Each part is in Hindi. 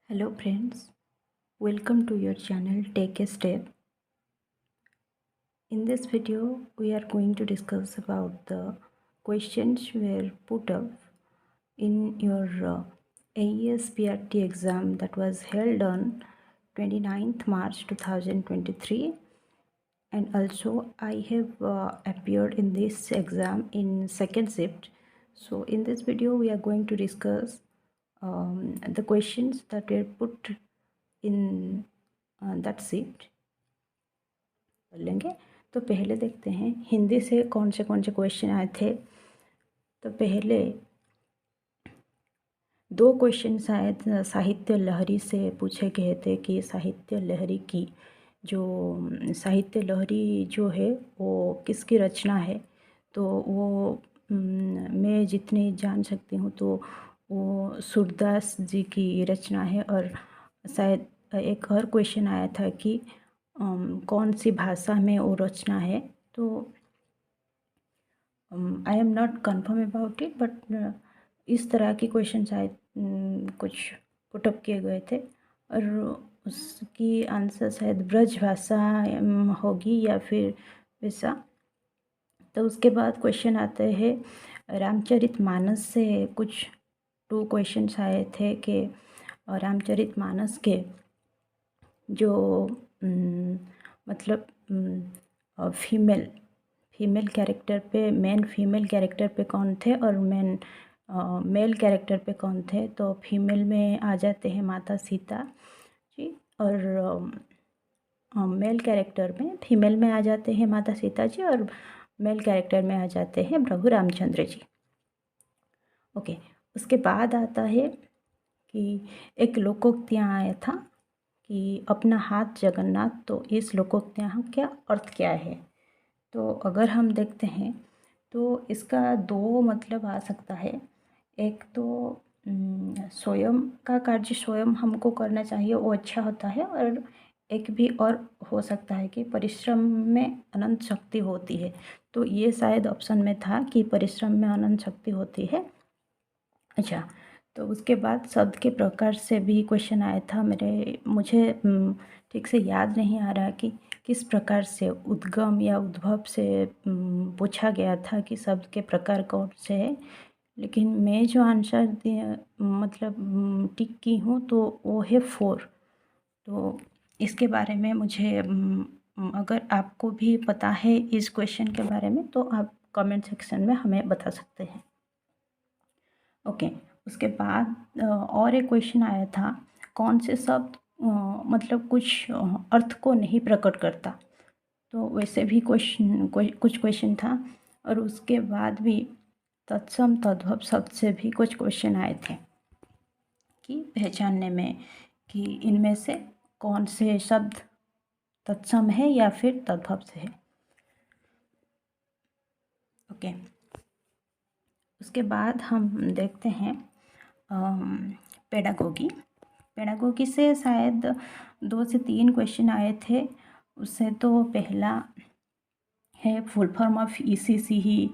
Hello friends, welcome to your channel Take a Step. In this video, we are going to discuss about the questions were put up in your AES PRT exam that was held on 29th March 2023, and also I have appeared in this exam in second shift. So in this video, we are going to discuss the questions that were put in that shift कर लेंगे। तो पहले देखते हैं हिंदी से कौन से क्वेश्चन आए थे। तो पहले दो क्वेश्चन शायद साहित्य लहरी से पूछे गए थे कि साहित्य लहरी की जो साहित्य लहरी जो है वो किसकी रचना है। तो वो मैं जितनी जान सकती हूँ तो वो सूरदास जी की रचना है। और शायद एक और क्वेश्चन आया था कि कौन सी भाषा में वो रचना है। तो I am not confirm about it, but इस तरह के क्वेश्चन शायद कुछ पुटअप किए गए थे और उसकी आंसर शायद ब्रज भाषा होगी या फिर वैसा। तो उसके बाद क्वेश्चन आते हैं रामचरितमानस से। कुछ टू क्वेश्चंस आए थे कि रामचरितमानस के जो मतलब फीमेल कैरेक्टर पे मेन फीमेल कैरेक्टर पे कौन थे और मेल कैरेक्टर पे कौन थे। तो फीमेल में आ जाते हैं माता सीता जी, और मेल कैरेक्टर में फीमेल में आ जाते हैं माता सीता जी, और मेल कैरेक्टर में आ जाते हैं प्रभु रामचंद्र जी। ओके, उसके बाद आता है कि एक लोकोक्तियाँ आया था कि अपना हाथ जगन्नाथ। तो इस लोकोक्तियाँ का अर्थ क्या है। तो अगर हम देखते हैं तो इसका दो मतलब आ सकता है। एक तो स्वयं का कार्य स्वयं हमको करना चाहिए, वो अच्छा होता है। और एक भी और हो सकता है कि परिश्रम में अनंत शक्ति होती है। तो ये शायद ऑप्शन में था कि परिश्रम में अनंत शक्ति होती है। अच्छा, तो उसके बाद शब्द के प्रकार से भी क्वेश्चन आया था। मुझे ठीक से याद नहीं आ रहा कि किस प्रकार से उद्गम या उद्भव से पूछा गया था कि शब्द के प्रकार कौन से हैं। लेकिन मैं जो आंसर मतलब टिक की हूँ तो वो है 4। तो इसके बारे में मुझे अगर आपको भी पता है इस क्वेश्चन के बारे में तो आप कमेंट सेक्शन में हमें बता सकते हैं। ओके, उसके बाद और एक क्वेश्चन आया था कौन से शब्द मतलब कुछ अर्थ को नहीं प्रकट करता। तो वैसे भी कुछ क्वेश्चन था। और उसके बाद भी तत्सम तद्भव शब्द से भी कुछ क्वेश्चन आए थे कि पहचानने में कि इनमें से कौन से शब्द तत्सम है या फिर तद्भव से है। ओके, उसके बाद हम देखते हैं पेडागोगी से शायद 2 से 3 क्वेश्चन आए थे। उससे तो पहला है फुल फॉर्म ऑफ ECC ही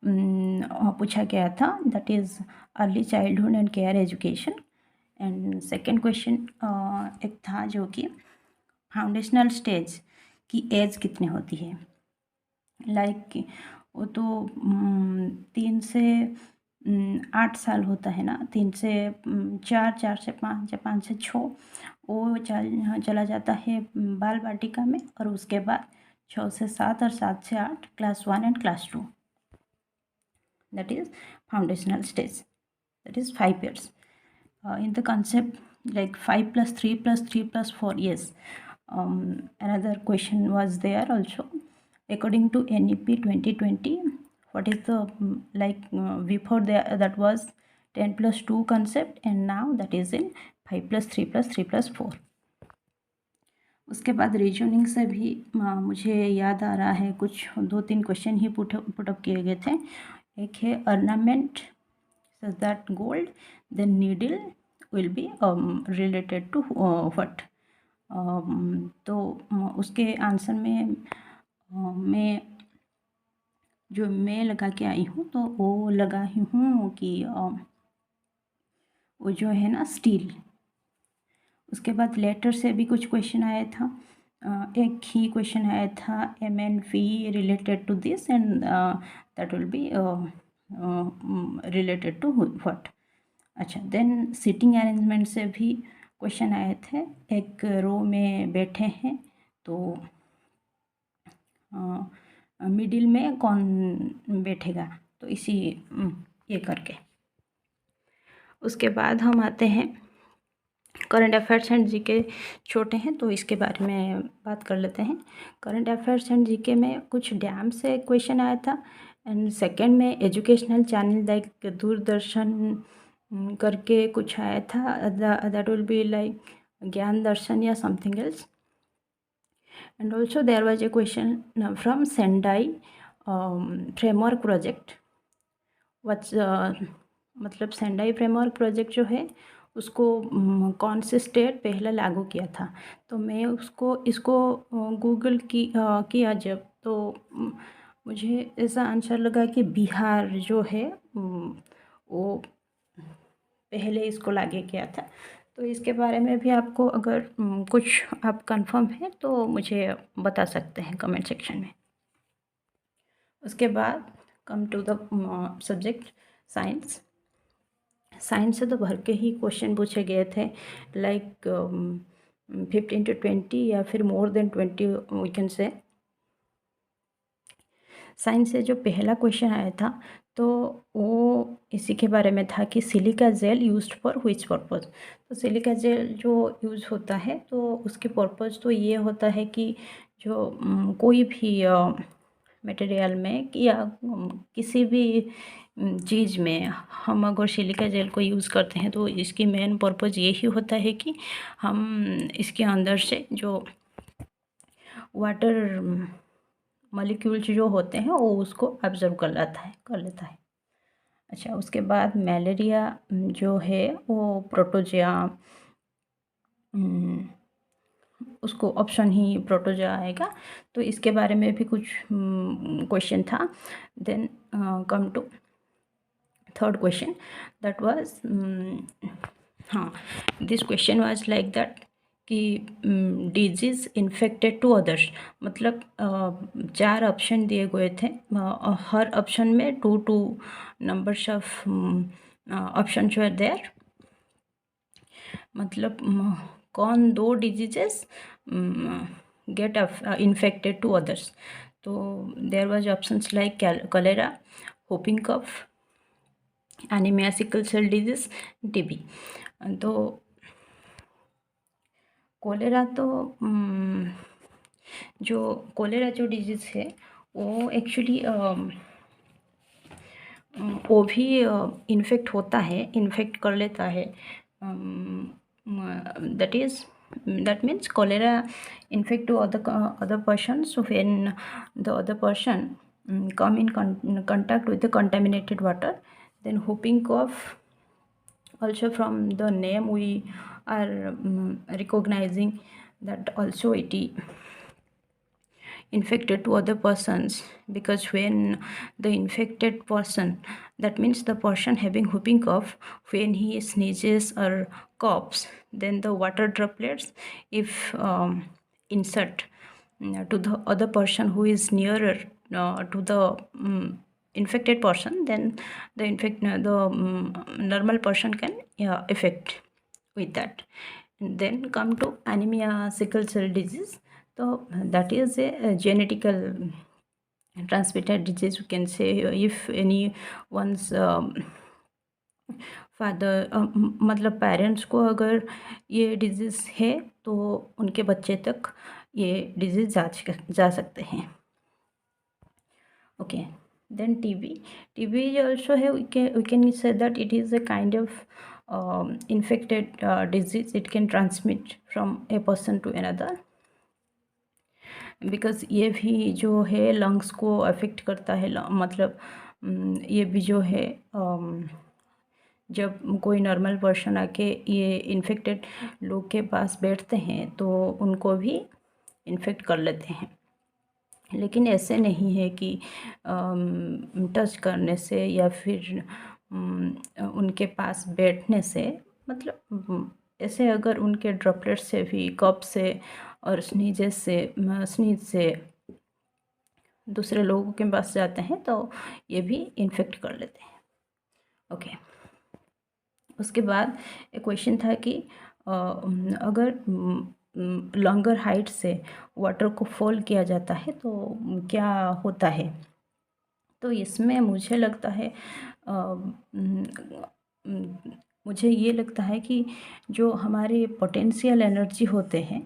पूछा गया था, that is early childhood and care education. And second question एक था जो कि फाउंडेशनल स्टेज की एज कितनी होती है। लाइक वो तो 3 से 8 साल होता है ना, 3 से 4, 4 से 5 या 5 से 6 वो चला जाता है बाल वाटिका में। और उसके बाद 6 से 7 और 7 से 8 class 1 and class 2, that is foundational stage, that is 5 years. In the concept like 5 + 3 + 3 + 4 years. Another question was there also. According to NEP 2020, what is the before that was 10 + 2 concept, and now that is in 5 + 3 + 3 + 4. उसके बाद रीजनिंग से भी मुझे याद आ रहा है कुछ 2-3 क्वेश्चन ही पुटअप किए गए थे। एक है ornament such that gold, then needle will be related to what. तो उसके आंसर में मैं जो मैं लगा के आई हूँ तो वो लगाई हूँ कि वो जो है ना स्टील, उसके बाद लेटर से भी कुछ क्वेश्चन आया था। एक ही क्वेश्चन आया था M N V related to this and that will be related to what. अच्छा, देन सीटिंग अरेंजमेंट से भी क्वेश्चन आए थे। एक रो में बैठे हैं तो मिडिल में कौन बैठेगा, तो इसी ये करके। उसके बाद हम आते हैं करंट अफेयर्स एंड जीके। छोटे हैं तो इसके बारे में बात कर लेते हैं। करंट अफेयर्स एंड जीके में कुछ डैम से क्वेश्चन आया था एंड सेकंड में एजुकेशनल चैनल लाइक दूरदर्शन करके कुछ आया था, that will be like Gyan Darshan या something else. And also there was a question from Sendai framework project. What's मतलब सेंडाई फ्रेमवर्क प्रोजेक्ट जो है उसको कौन से स्टेट पहले लागू किया था। तो मैं इसको गूगल किया जब, तो मुझे ऐसा आंसर लगा कि बिहार जो है वो पहले इसको लागू किया था। तो इसके बारे में भी आपको अगर कुछ आप कंफर्म है तो मुझे बता सकते हैं कमेंट सेक्शन में। उसके बाद come to the subject science. Science से तो भर के ही क्वेश्चन पूछे गए थे, लाइक 15 to 20 या फिर more than 20 we can say. Science से जो पहला क्वेश्चन आया था तो वो इसी के बारे में था कि silica gel used for which purpose. तो सिलिका जेल जो यूज़ होता है तो उसके पर्पज़ तो ये होता है कि जो कोई भी मटेरियल में या किसी भी चीज़ में हम अगर सिलिका जेल को यूज़ करते हैं तो इसकी मेन पर्पज़ यही होता है कि हम इसके अंदर से जो वाटर मॉलिक्यूल्स जो होते हैं वो उसको ऑब्जर्व कर लेता है। अच्छा, उसके बाद मलेरिया जो है वो प्रोटोजोआ, उसको ऑप्शन ही प्रोटोजोआ आएगा। तो इसके बारे में भी कुछ क्वेश्चन था। Then come to third question, that was हाँ, this question was like that कि डिजीज़ इन्फेक्टेड टू अदर्स। मतलब 4 ऑप्शन दिए गए थे, हर ऑप्शन में 2 numbers of options were there. मतलब कौन 2 diseases get infected to others. तो there was options like cholera, whooping cough, anaemia, sickle cell disease, TB. तो कोलेरा तो जो कोलेरा जो डिजीज़ है वो एक्चुअली वो भी इन्फेक्ट होता है, इन्फेक्ट कर लेता है। that means cholera infect to other persons when the other person come in contact with the contaminated water. Then whooping cough, also from the name we are recognizing that also it infected to other persons, because when the infected person, that means the person having whooping cough, when he sneezes or coughs, then the water droplets if insert to the other person who is nearer to the infected person, then the normal person can affect with that. And then come to anemia, sickle cell disease. So that is a genetical transmitted disease, you can say. If anyone's father मतलब पेरेंट्स को अगर ये डिजीज़ है तो उनके बच्चे तक ये डिजीज़ जा सकते हैं। Okay, then TB also have, we can say that it is a kind of infected disease. It can transmit from a person to another, because ये भी जो है लंग्स को अफेक्ट करता है। मतलब ये भी जो है जब कोई नॉर्मल पर्सन आके ये इन्फेक्टेड लोग के पास बैठते हैं तो उनको भी इन्फेक्ट कर लेते हैं। लेकिन ऐसे नहीं है कि टच करने से या फिर उनके पास बैठने से, मतलब ऐसे अगर उनके ड्रॉपलेट से भी, कफ से और स्नीज से दूसरे लोगों के पास जाते हैं तो ये भी इन्फेक्ट कर लेते हैं। ओके, उसके बाद एक क्वेश्चन था कि अगर लॉन्गर हाइट से वाटर को फॉल किया जाता है तो क्या होता है। तो इसमें मुझे लगता है मुझे ये लगता है कि जो हमारे पोटेंशियल एनर्जी होते हैं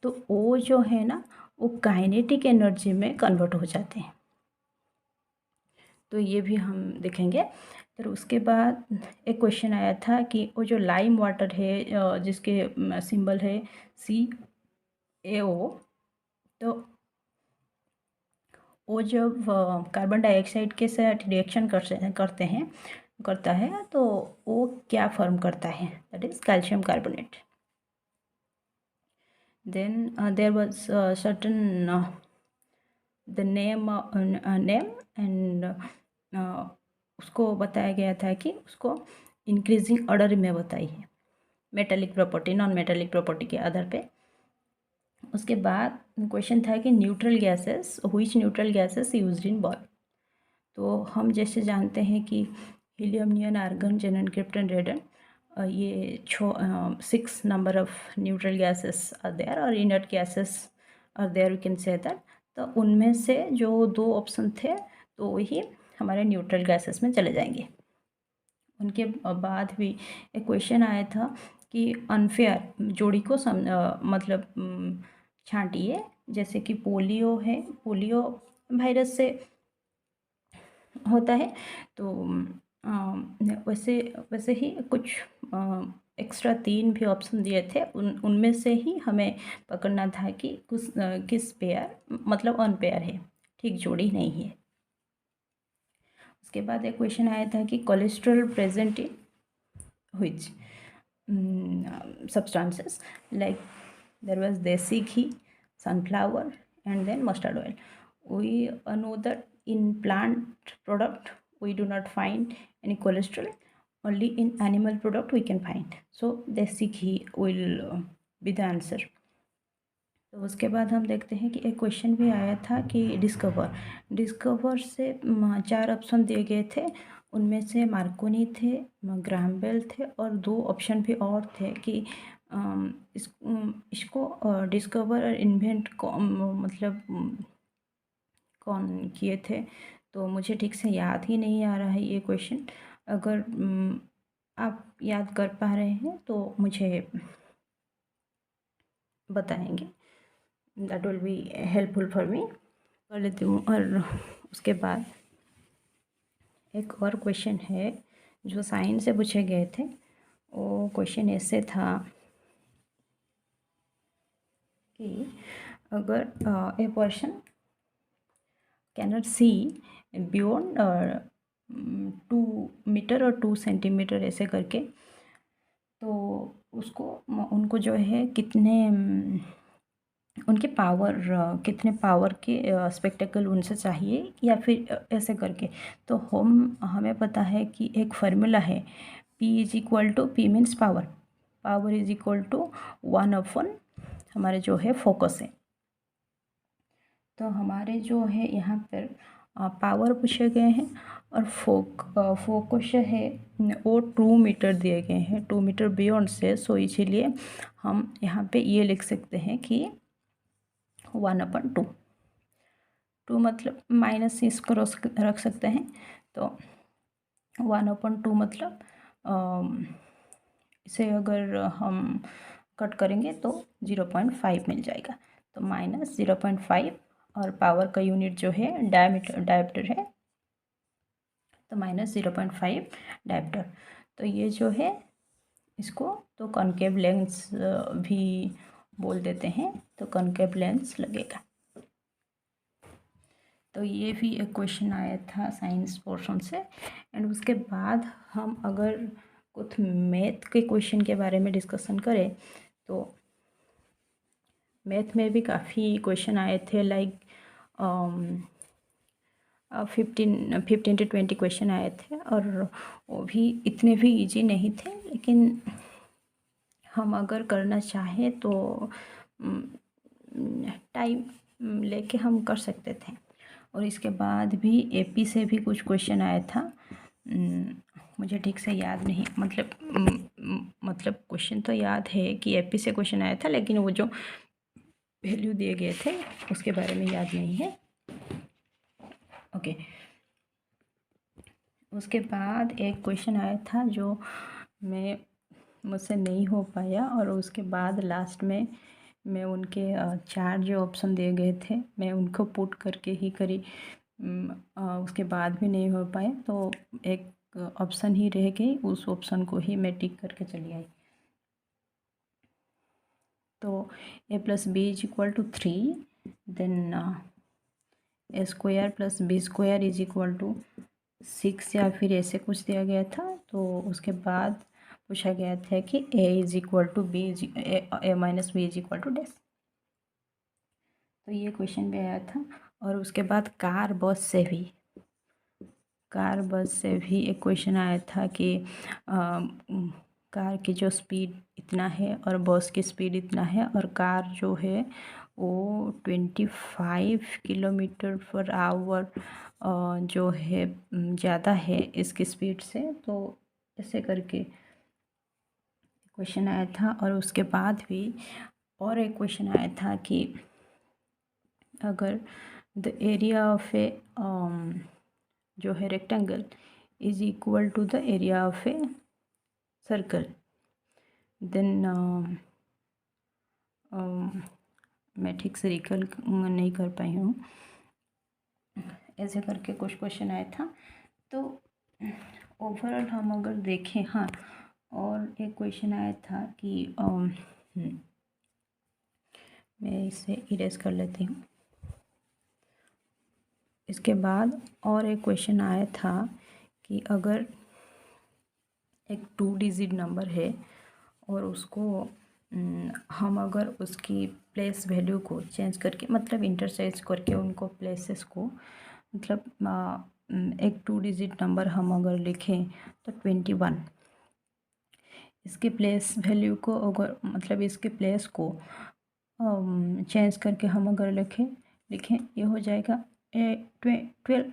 तो वो जो है ना, वो काइनेटिक एनर्जी में कन्वर्ट हो जाते हैं। तो ये भी हम देखेंगे। फिर उसके बाद एक क्वेश्चन आया था कि वो जो लाइम वाटर है जिसके सिंबल है CaO, तो वो जब कार्बन डाइऑक्साइड के साथ रिएक्शन करता है तो वो क्या फॉर्म करता है, that is calcium carbonate. Then there was certain the name and उसको बताया गया था कि उसको इंक्रीजिंग ऑर्डर में बताइए, metallic property, non metallic property के आधार पे। उसके बाद क्वेश्चन था कि neutral gases, which neutral gases used in bulb. तो हम जैसे जानते हैं कि helium, neon, argon, xenon, krypton, radon, ये 6 number of neutral gases are there और inert gases are there, we can say that. तो उनमें से जो 2 ऑप्शन थे तो वही हमारे न्यूट्रल गैसेस में चले जाएंगे। उनके बाद भी एक क्वेश्चन आया था कि अनफेयर जोड़ी को मतलब छांटिए, जैसे कि पोलियो है, पोलियो वायरस से होता है। तो वैसे वैसे ही कुछ एक्स्ट्रा 3 भी ऑप्शन दिए थे, उनमें से ही हमें पकड़ना था कि किस पेयर मतलब अनपेयर है, ठीक जोड़ी नहीं है। उसके बाद एक क्वेश्चन आया था कि cholesterol present in which substances, like there was desi ghee, sunflower, and then mustard oil. We know that in plant product we do not find any cholesterol, only in animal product we can find, so desi ghee will be the answer. तो उसके बाद हम देखते हैं कि एक क्वेश्चन भी आया था कि डिस्कवर से 4 ऑप्शन दिए गए थे, उनमें से मार्कोनी थे, ग्राहम बेल थे और 2 ऑप्शन भी और थे कि इसको डिस्कवर और इन्वेंट मतलब कौन किए थे। तो मुझे ठीक से याद ही नहीं आ रहा है ये क्वेश्चन। अगर आप याद कर पा रहे हैं तो मुझे बताएंगे, that will be helpful for me. कर लेती हूँ। और उसके बाद एक और क्वेश्चन है जो साइंस से पूछे गए थे। वो क्वेश्चन ऐसे था कि अगर a person cannot see beyond 2 metre और 2 सेंटीमीटर ऐसे करके, तो उनको जो है उनके कितने पावर के स्पेक्टेकल उनसे चाहिए या फिर ऐसे करके। तो हमें पता है कि एक फार्मूला है, P means power is equal to 1/, हमारे जो है फोकस है। तो हमारे जो है यहाँ पर पावर पूछे गए हैं और फोकस है वो 2 मीटर दिए गए हैं, 2 मीटर बियॉन्ड से। सो इसीलिए हम यहाँ पे ये लिख सकते हैं कि 1/2। 2 मतलब माइनस से इसको रख सकते हैं, तो 1/2 मतलब इसे अगर हम कट करेंगे तो 0.5 मिल जाएगा। तो -0.5 और पावर का यूनिट जो है डायमीटर है, तो -0.5 डायमीटर। तो ये जो है इसको तो कॉनकेव लेंस भी बोल देते हैं, तो कॉनकेव लेंस लगेगा। तो ये भी एक क्वेश्चन आया था साइंस पोर्शन से। एंड उसके बाद हम अगर कुछ मैथ के क्वेश्चन के बारे में डिस्कशन करें तो मैथ में भी काफ़ी क्वेश्चन आए थे, लाइक 15 to 20 क्वेश्चन आए थे और वो भी इतने भी इजी नहीं थे, लेकिन हम अगर करना चाहें तो टाइम लेके हम कर सकते थे। और इसके बाद भी एपी से भी कुछ क्वेश्चन आया था, मुझे ठीक से याद नहीं, मतलब क्वेश्चन तो याद है कि एपी से क्वेश्चन आया था, लेकिन वो जो वैल्यू दिए गए थे उसके बारे में याद नहीं है। ओके, उसके बाद एक क्वेश्चन आया था जो मुझसे नहीं हो पाया, और उसके बाद लास्ट में मैं उनके चार जो ऑप्शन दिए गए थे मैं उनको पुट करके ही करी, उसके बाद भी नहीं हो पाए, तो एक ऑप्शन ही रह गई, उस ऑप्शन को ही मैं टिक करके चली आई। तो a + b = 3, then a² + b² = 6 या फिर ऐसे कुछ दिया गया था। तो उसके बाद पूछा गया था कि a = b a - b = dash. तो ये क्वेश्चन भी आया था। और उसके बाद कार बस से भी एक क्वेश्चन आया था कि कार की जो स्पीड इतना है और बस की स्पीड इतना है, और कार जो है वो 25 km/h जो है ज़्यादा है इसकी स्पीड से। तो ऐसे करके क्वेश्चन आया था। और उसके बाद भी और एक क्वेश्चन आया था कि अगर द एरिया ऑफ ए जो है rectangle is equal to the area of a circle, then मैं ठीक से रिकल नहीं कर पाई हूँ, ऐसे करके कुछ क्वेश्चन आया था। तो ओवरऑल हम अगर देखें, हाँ, और एक क्वेश्चन आया था कि मैं इसे इरेज कर लेती हूँ। इसके बाद और एक क्वेश्चन आया था कि अगर एक 2 डिजिट नंबर है और उसको हम अगर उसकी प्लेस वैल्यू को चेंज करके, मतलब इंटरचेंज करके उनको प्लेसेस को, मतलब एक 2 डिजिट नंबर हम अगर लिखें तो 21, इसके प्लेस वैल्यू को अगर, मतलब इसके प्लेस को चेंज करके हम अगर लिखें ये हो जाएगा 12।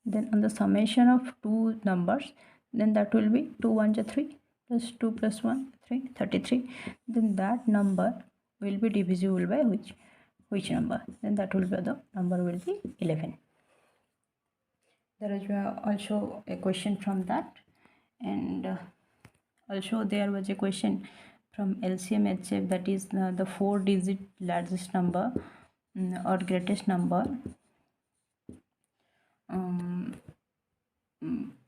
then on the summation of two numbers, then that will be 2 1 3 plus 2 plus 1 3 33, then that number will be divisible by which number, then that will be the number will be 11. There is also a question from that, and also there was a question from LCM HF, that is the 4 digit largest number or greatest number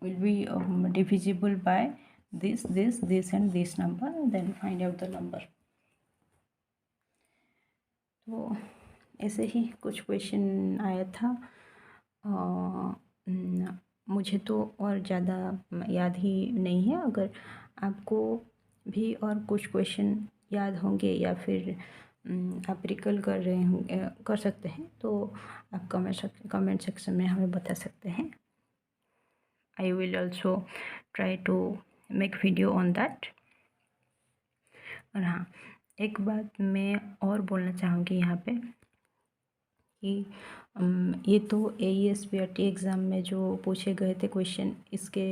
will be divisible by this and this number, then find out the number. तो ऐसे ही कुछ क्वेश्चन आया था। मुझे तो और ज़्यादा याद ही नहीं है। अगर आपको भी और कुछ क्वेश्चन याद होंगे या फिर आप रिकल कर रहे होंगे, कर सकते हैं, तो आप कमेंट सेक्शन में हमें बता सकते हैं। I will also try to make video on that. और हाँ, एक बात मैं और बोलना चाहूँगी यहाँ पे कि ये तो AES-PRT एग्ज़ाम में जो पूछे गए थे क्वेश्चन, इसके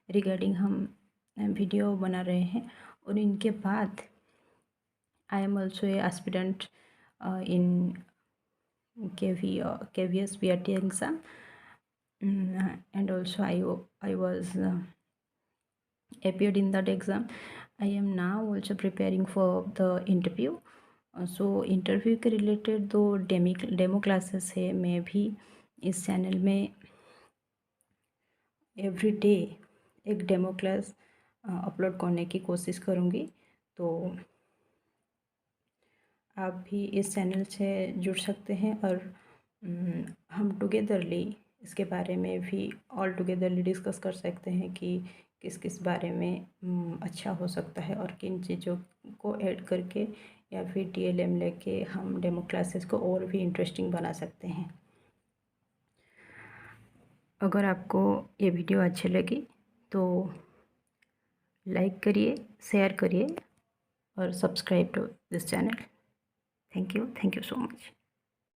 रिगार्डिंग हम वीडियो बना रहे हैं। और इनके बाद I am also a aspirant in KVS-PRT exam, and also I was appeared in that exam. I am now also preparing for the interview. So interview के रिलेटेड दो डेमो क्लासेस है। मैं भी इस चैनल में एवरी डे एक डेमो क्लास अपलोड करने की कोशिश करूँगी। तो आप भी इस चैनल से जुड़ सकते हैं और हम टुगेदरली इसके बारे में भी ऑल टुगेदरली डिस्कस कर सकते हैं कि किस किस बारे में अच्छा हो सकता है और किन चीज़ों को ऐड करके या फिर TLM लेके हम डेमो क्लासेस को और भी इंटरेस्टिंग बना सकते हैं। अगर आपको ये वीडियो अच्छी लगी तो लाइक करिए, शेयर करिए और subscribe to this channel. Thank you so much.